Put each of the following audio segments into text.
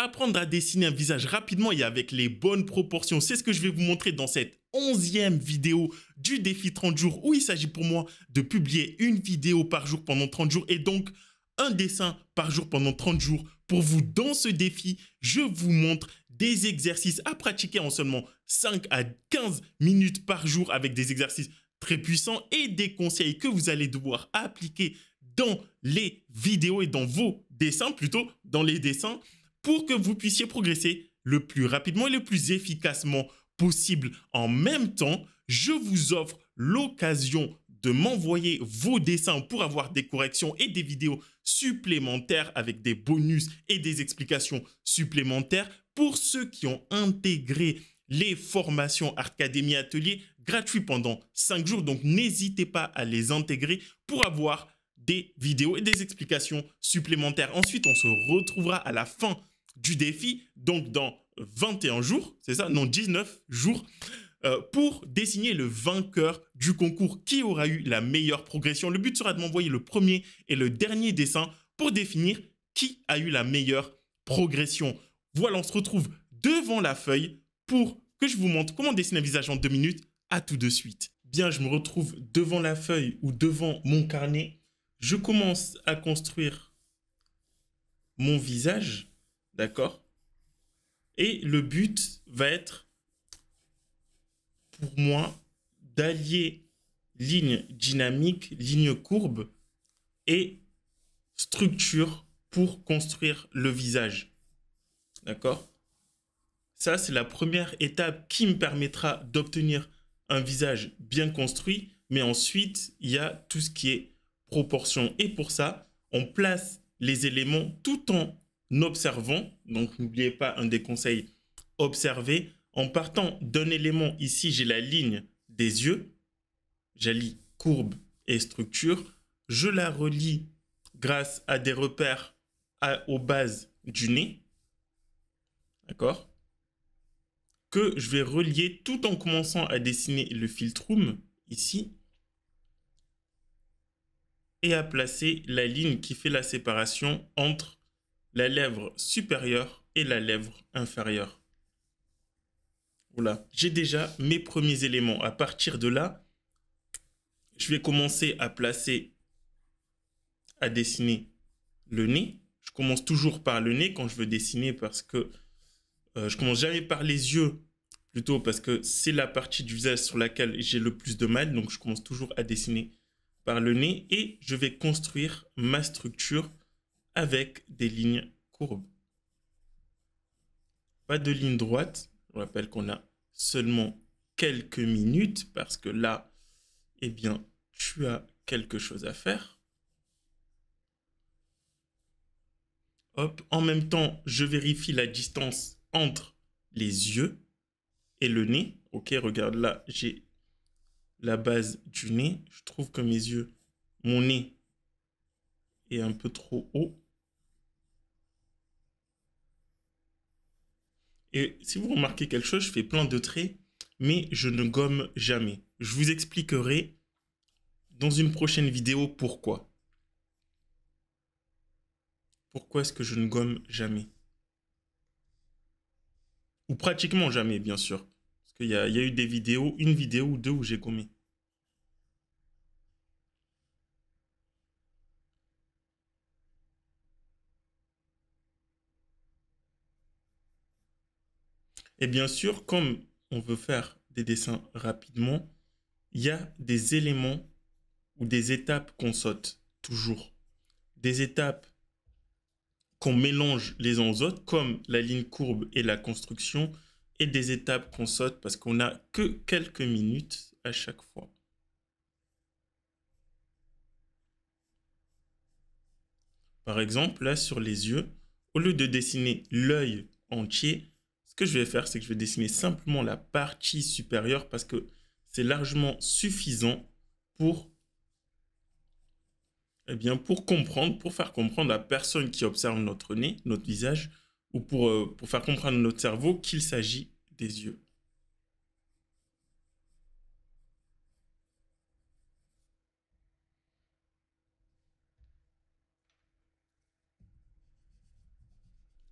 apprendre à dessiner un visage rapidement et avec les bonnes proportions. C'est ce que je vais vous montrer dans cette 11e vidéo du défi 30 jours où il s'agit pour moi de publier une vidéo par jour pendant 30 jours et donc un dessin par jour pendant 30 jours. Pour vous, dans ce défi, je vous montre des exercices à pratiquer en seulement 5 à 15 minutes par jour avec des exercices très puissants et des conseils que vous allez devoir appliquer dans les vidéos et dans vos dessins, plutôt dans les dessins, pour que vous puissiez progresser le plus rapidement et le plus efficacement possible. En même temps, je vous offre l'occasion de m'envoyer vos dessins pour avoir des corrections et des vidéos supplémentaires avec des bonus et des explications supplémentaires pour ceux qui ont intégré les formations Artcademy Atelier gratuits pendant 5 jours. Donc, n'hésitez pas à les intégrer pour avoir des vidéos et des explications supplémentaires. Ensuite, on se retrouvera à la fin du défi, donc dans 21 jours, c'est ça? Non, 19 jours, pour désigner le vainqueur du concours qui aura eu la meilleure progression. Le but sera de m'envoyer le premier et le dernier dessin pour définir qui a eu la meilleure progression. Voilà, on se retrouve devant la feuille pour que je vous montre comment dessiner un visage en 2 minutes. À tout de suite. Bien, je me retrouve devant la feuille ou devant mon carnet. Je commence à construire mon visage, d'accord? Et le but va être, pour moi, d'allier ligne dynamique, ligne courbe et structure pour construire le visage, d'accord? Ça, c'est la première étape qui me permettra d'obtenir un visage bien construit, mais ensuite, il y a tout ce qui est proportion. Et pour ça, on place les éléments tout en observant. Donc, n'oubliez pas un des conseils, observer. En partant d'un élément, ici, j'ai la ligne des yeux. J'allie courbe et structure. Je la relie grâce à des repères aux bases du nez. D'accord? Que je vais relier tout en commençant à dessiner le philtrum ici et à placer la ligne qui fait la séparation entre la lèvre supérieure et la lèvre inférieure. Voilà, j'ai déjà mes premiers éléments. À partir de là, je vais commencer à placer, à dessiner le nez. Je commence toujours par le nez quand je veux dessiner parce que je commence jamais par les yeux, plutôt parce que c'est la partie du visage sur laquelle j'ai le plus de mal. Donc, je commence toujours à dessiner par le nez et je vais construire ma structure avec des lignes courbes. Pas de ligne droite. Je rappelle qu'on a seulement quelques minutes parce que là, eh bien, tu as quelque chose à faire. Hop, en même temps, je vérifie la distance entre les yeux et le nez. Ok, regarde là, j'ai la base du nez. Je trouve que mes yeux, mon nez est un peu trop haut. Et si vous remarquez quelque chose, je fais plein de traits, mais je ne gomme jamais. Je vous expliquerai dans une prochaine vidéo pourquoi. Pourquoi est-ce que je ne gomme jamais? Ou pratiquement jamais, bien sûr. Parce qu'il y a eu des vidéos, une vidéo ou deux où j'ai gommé. Et bien sûr, comme on veut faire des dessins rapidement, il y a des éléments ou des étapes qu'on saute toujours. Des étapes qu'on mélange les uns aux autres, comme la ligne courbe et la construction, et des étapes qu'on saute parce qu'on n'a que quelques minutes à chaque fois. Par exemple, là, sur les yeux, au lieu de dessiner l'œil entier, ce que je vais faire, c'est que je vais dessiner simplement la partie supérieure parce que c'est largement suffisant pour, eh bien, pour comprendre, pour faire comprendre à la personne qui observe notre nez, notre visage, ou pour faire comprendre à notre cerveau qu'il s'agit des yeux.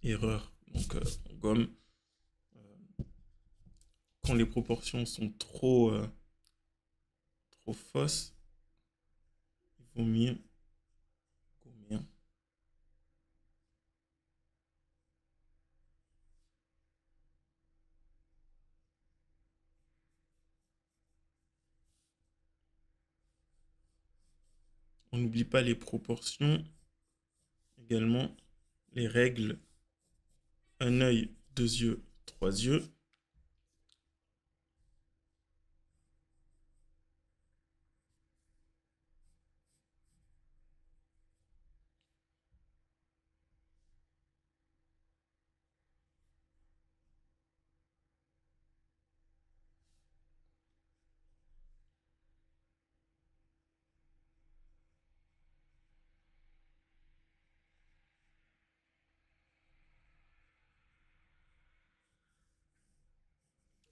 Erreur Donc, on gomme. Quand les proportions sont trop fausses, il vaut mieux gommer. On n'oublie pas les proportions, également les règles. Un œil, deux yeux, trois yeux.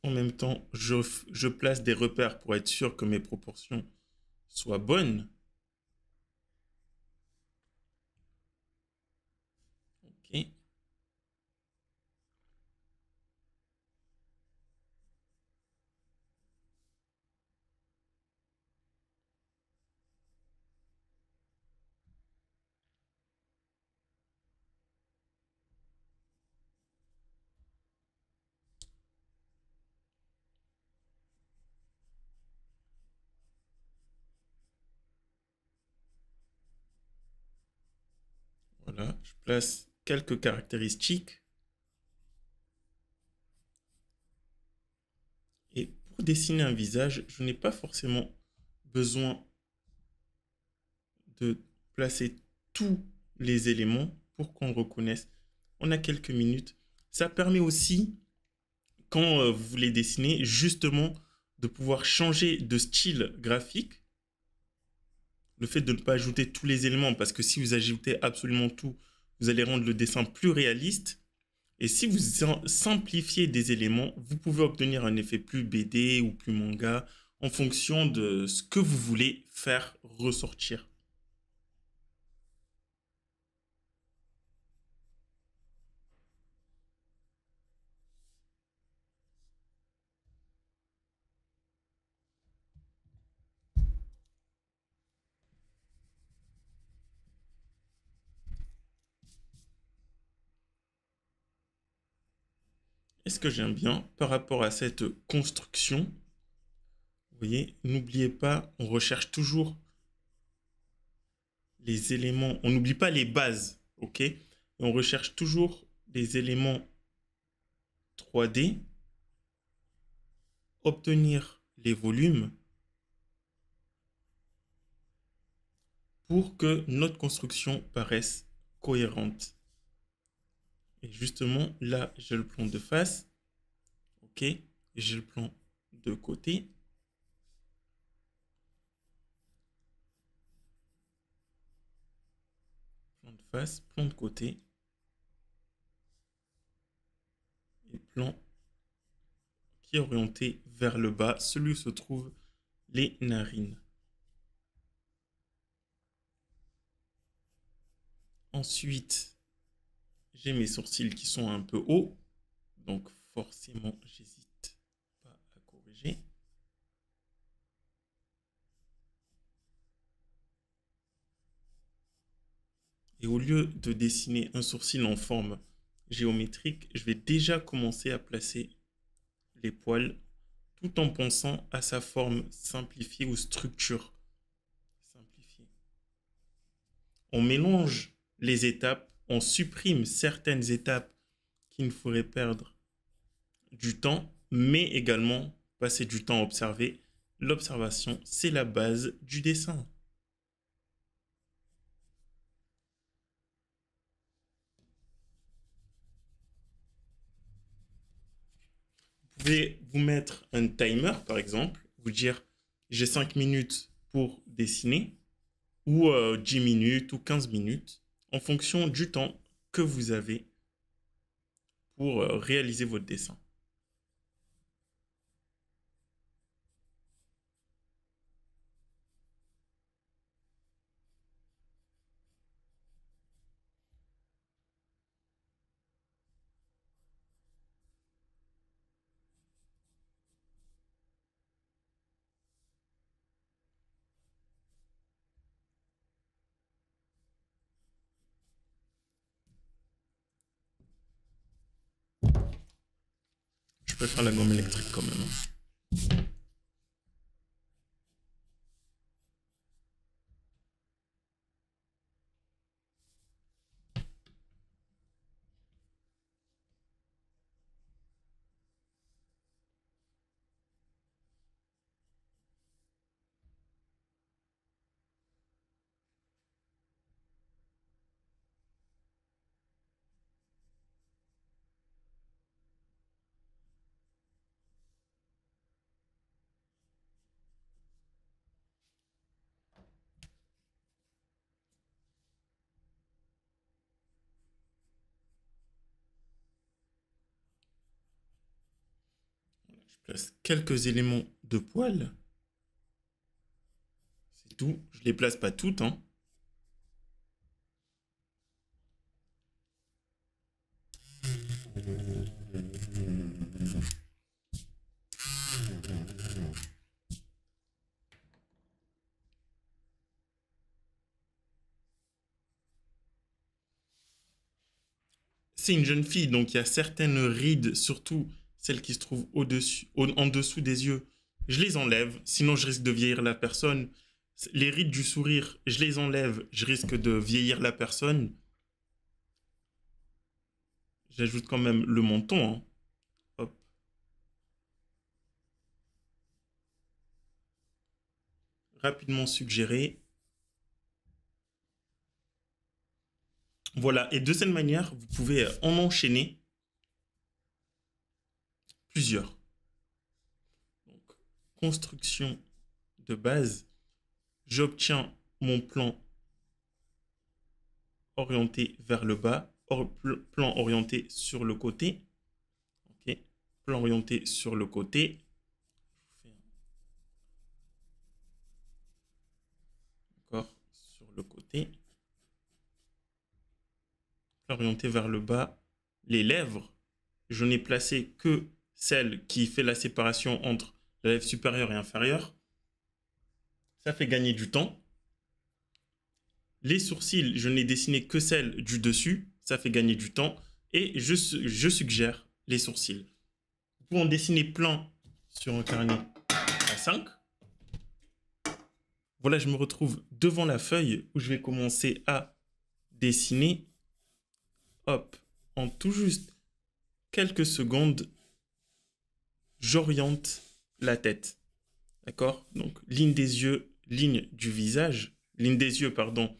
En même temps, je place des repères pour être sûr que mes proportions soient bonnes. Ok. Voilà, je place quelques caractéristiques. Et pour dessiner un visage, je n'ai pas forcément besoin de placer tous les éléments pour qu'on reconnaisse. On a quelques minutes. Ça permet aussi, quand vous voulez dessiner, justement, de pouvoir changer de style graphique. Le fait de ne pas ajouter tous les éléments, parce que si vous ajoutez absolument tout, vous allez rendre le dessin plus réaliste. Et si vous simplifiez des éléments, vous pouvez obtenir un effet plus BD ou plus manga en fonction de ce que vous voulez faire ressortir. Et ce que j'aime bien par rapport à cette construction, vous voyez, n'oubliez pas, on recherche toujours les éléments, on n'oublie pas les bases, ok? Et on recherche toujours les éléments 3D, obtenir les volumes pour que notre construction paraisse cohérente. Et justement, là, j'ai le plan de face, ok? J'ai le plan de côté. Plan de face, plan de côté. Et plan qui est orienté vers le bas, celui où se trouvent les narines. Ensuite, j'ai mes sourcils qui sont un peu hauts, donc forcément, j'hésite pas à corriger. Et au lieu de dessiner un sourcil en forme géométrique, je vais déjà commencer à placer les poils tout en pensant à sa forme simplifiée ou structure simplifiée. On mélange les étapes, on supprime certaines étapes qui nous feraient perdre du temps, mais également passer du temps à observer. L'observation, c'est la base du dessin. Vous pouvez vous mettre un timer, par exemple, vous dire j'ai 5 minutes pour dessiner, ou 10 minutes ou 15 minutes, en fonction du temps que vous avez pour réaliser votre dessin. préfère la gomme électrique quand même. Je place quelques éléments de poil. C'est tout. Je les place pas toutes, hein. C'est une jeune fille, donc il y a certaines rides, surtout celles qui se trouvent au-dessus, en dessous des yeux. Je les enlève, sinon je risque de vieillir la personne. Les rides du sourire, je les enlève, je risque de vieillir la personne. J'ajoute quand même le menton, hein. Hop. Rapidement suggéré. Voilà, et de cette manière, vous pouvez en enchaîner plusieurs. Donc, construction de base. J'obtiens mon plan orienté vers le bas, plan orienté sur le côté. Ok, plan orienté sur le côté. D'accord, sur le côté. Plan orienté vers le bas. Les lèvres, je n'ai placé que celle qui fait la séparation entre la lèvre supérieure et inférieure. Ça fait gagner du temps. Les sourcils, je n'ai dessiné que celle du dessus. Ça fait gagner du temps. Et je suggère les sourcils. Vous pouvez en dessiner plein sur un carnet à 5. Voilà, je me retrouve devant la feuille où je vais commencer à dessiner. Hop, en tout juste quelques secondes, j'oriente la tête. D'accord? Donc, ligne des yeux, ligne du visage, ligne des yeux, pardon,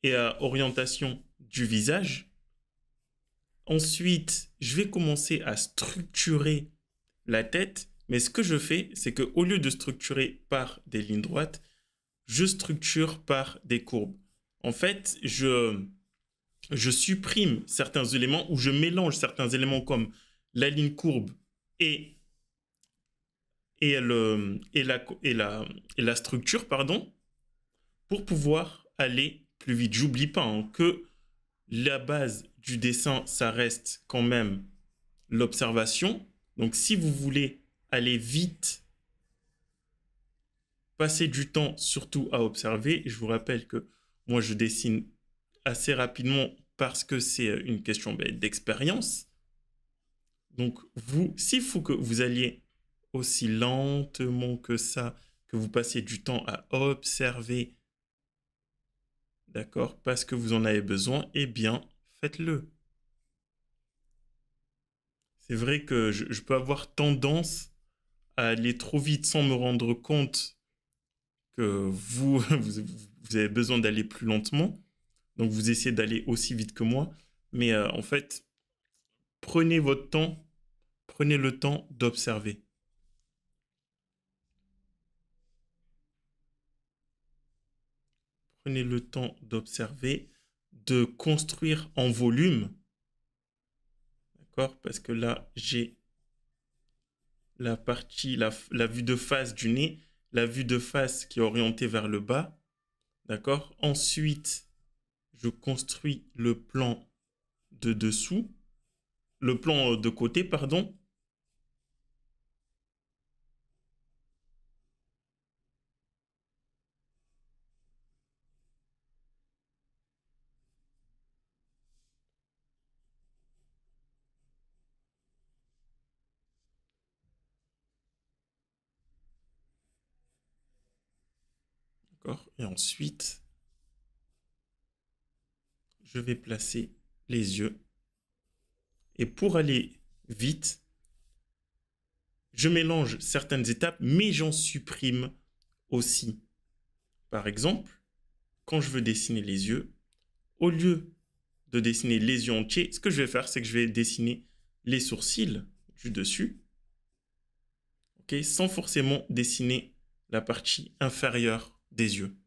et orientation du visage. Ensuite, je vais commencer à structurer la tête, mais ce que je fais, c'est qu'au lieu de structurer par des lignes droites, je structure par des courbes. En fait, je supprime certains éléments ou je mélange certains éléments comme la ligne courbe et, la structure, pardon, pour pouvoir aller plus vite. J'oublie pas hein, que la base du dessin, ça reste quand même l'observation. Donc, si vous voulez aller vite, passer du temps surtout à observer, je vous rappelle que moi, je dessine assez rapidement parce que c'est une question d'expérience. Donc, s'il faut que vous alliez aussi lentement que ça, que vous passiez du temps à observer, d'accord, parce que vous en avez besoin, eh bien, faites-le. C'est vrai que je peux avoir tendance à aller trop vite sans me rendre compte que vous avez besoin d'aller plus lentement. Donc, vous essayez d'aller aussi vite que moi. Mais en fait, prenez votre temps, prenez le temps d'observer. Prenez le temps d'observer, de construire en volume. D'accord? Parce que là, j'ai la partie, la vue de face du nez, la vue de face qui est orientée vers le bas. D'accord? Ensuite, je construis le plan de dessous, le plan de côté, pardon. D'accord? Et ensuite, je vais placer les yeux. Et pour aller vite, je mélange certaines étapes, mais j'en supprime aussi. Par exemple, quand je veux dessiner les yeux, au lieu de dessiner les yeux entiers, ce que je vais faire, c'est que je vais dessiner les sourcils du dessus, okay, sans forcément dessiner la partie inférieure des yeux.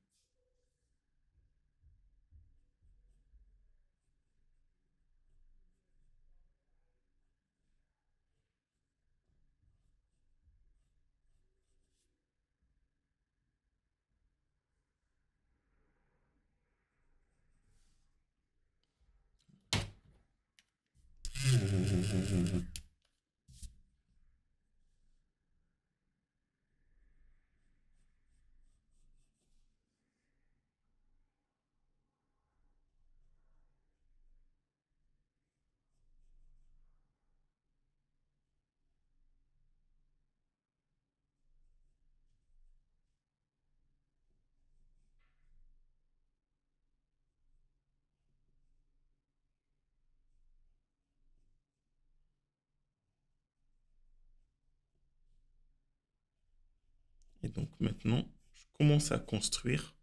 Et donc maintenant, je commence à construire,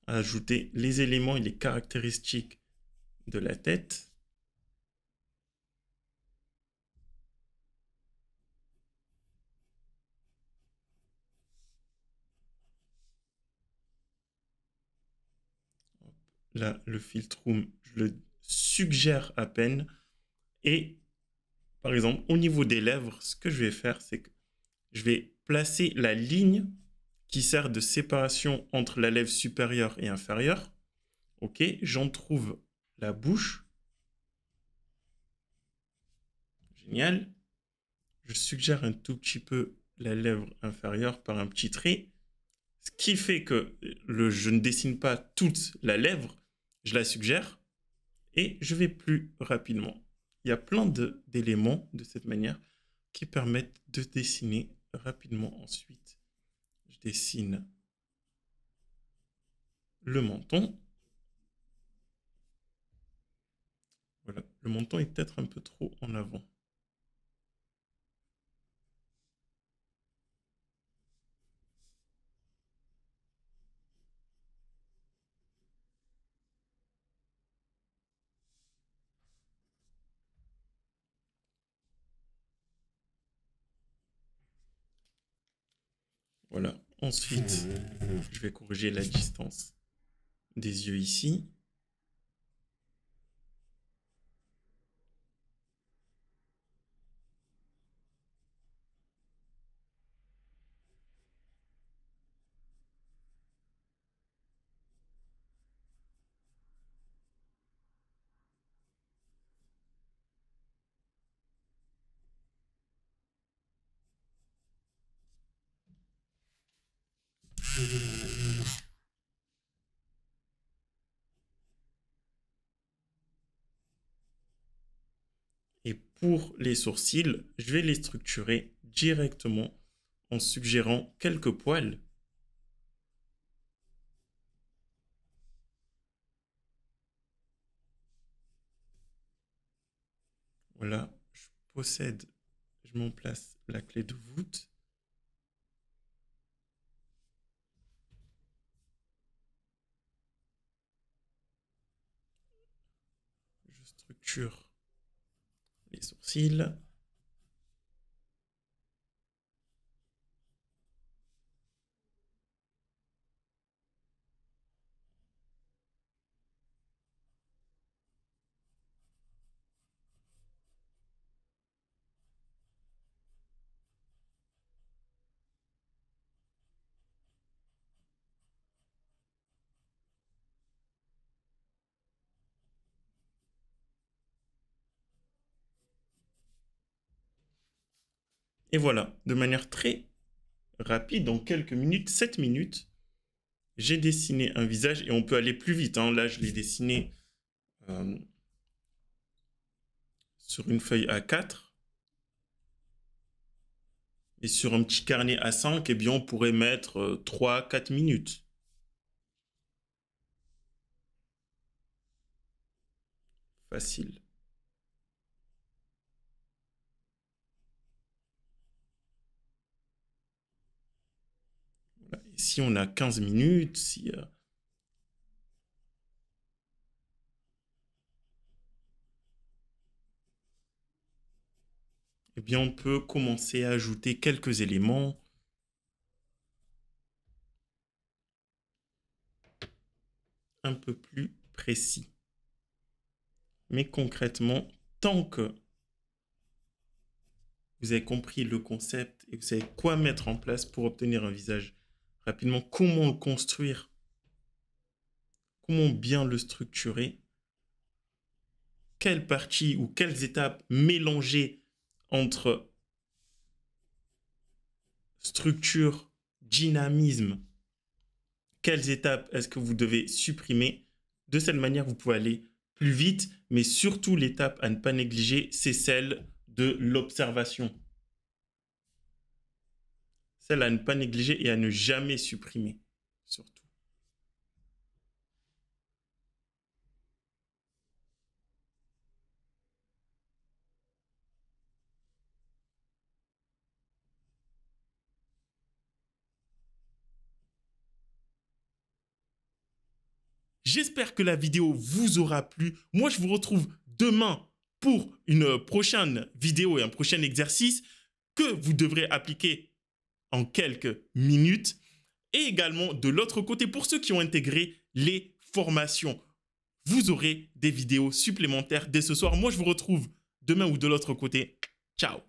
à ajouter les éléments et les caractéristiques de la tête. Là, le Filtroom, je le suggère à peine. Et par exemple, au niveau des lèvres, ce que je vais faire, c'est que je vais placer la ligne qui sert de séparation entre la lèvre supérieure et inférieure. Ok, j'en trouve la bouche. Génial. Je suggère un tout petit peu la lèvre inférieure par un petit trait. Ce qui fait que je ne dessine pas toute la lèvre, je la suggère et je vais plus rapidement. Il y a plein d'éléments de cette manière qui permettent de dessiner rapidement ensuite. Je dessine le menton. Voilà, le menton est peut-être un peu trop en avant. Voilà, ensuite, je vais corriger la distance des yeux ici. Et pour les sourcils, je vais les structurer directement en suggérant quelques poils. Voilà, je m'en place la clé de voûte. Je structure les sourcils. Et voilà, de manière très rapide, en quelques minutes, 7 minutes, j'ai dessiné un visage et on peut aller plus vite, hein. Là, je l'ai dessiné sur une feuille A4 et sur un petit carnet A5, eh bien, on pourrait mettre 3-4 minutes. facile. Voilà. Si on a 15 minutes, si... eh bien, on peut commencer à ajouter quelques éléments. Un peu plus précis. Mais concrètement, tant que vous avez compris le concept et vous savez quoi mettre en place pour obtenir un visage rapidement, comment le construire, comment bien le structurer, quelles parties ou quelles étapes mélanger entre structure, dynamisme, quelles étapes est-ce que vous devez supprimer. De cette manière, vous pouvez aller plus vite, mais surtout l'étape à ne pas négliger, c'est celle de l'observation. Celle à ne pas négliger et à ne jamais supprimer, surtout. J'espère que la vidéo vous aura plu. Moi, je vous retrouve demain pour une prochaine vidéo et un prochain exercice que vous devrez appliquer en quelques minutes. Et également, de l'autre côté, pour ceux qui ont intégré les formations, vous aurez des vidéos supplémentaires dès ce soir. Moi, je vous retrouve demain ou de l'autre côté. Ciao!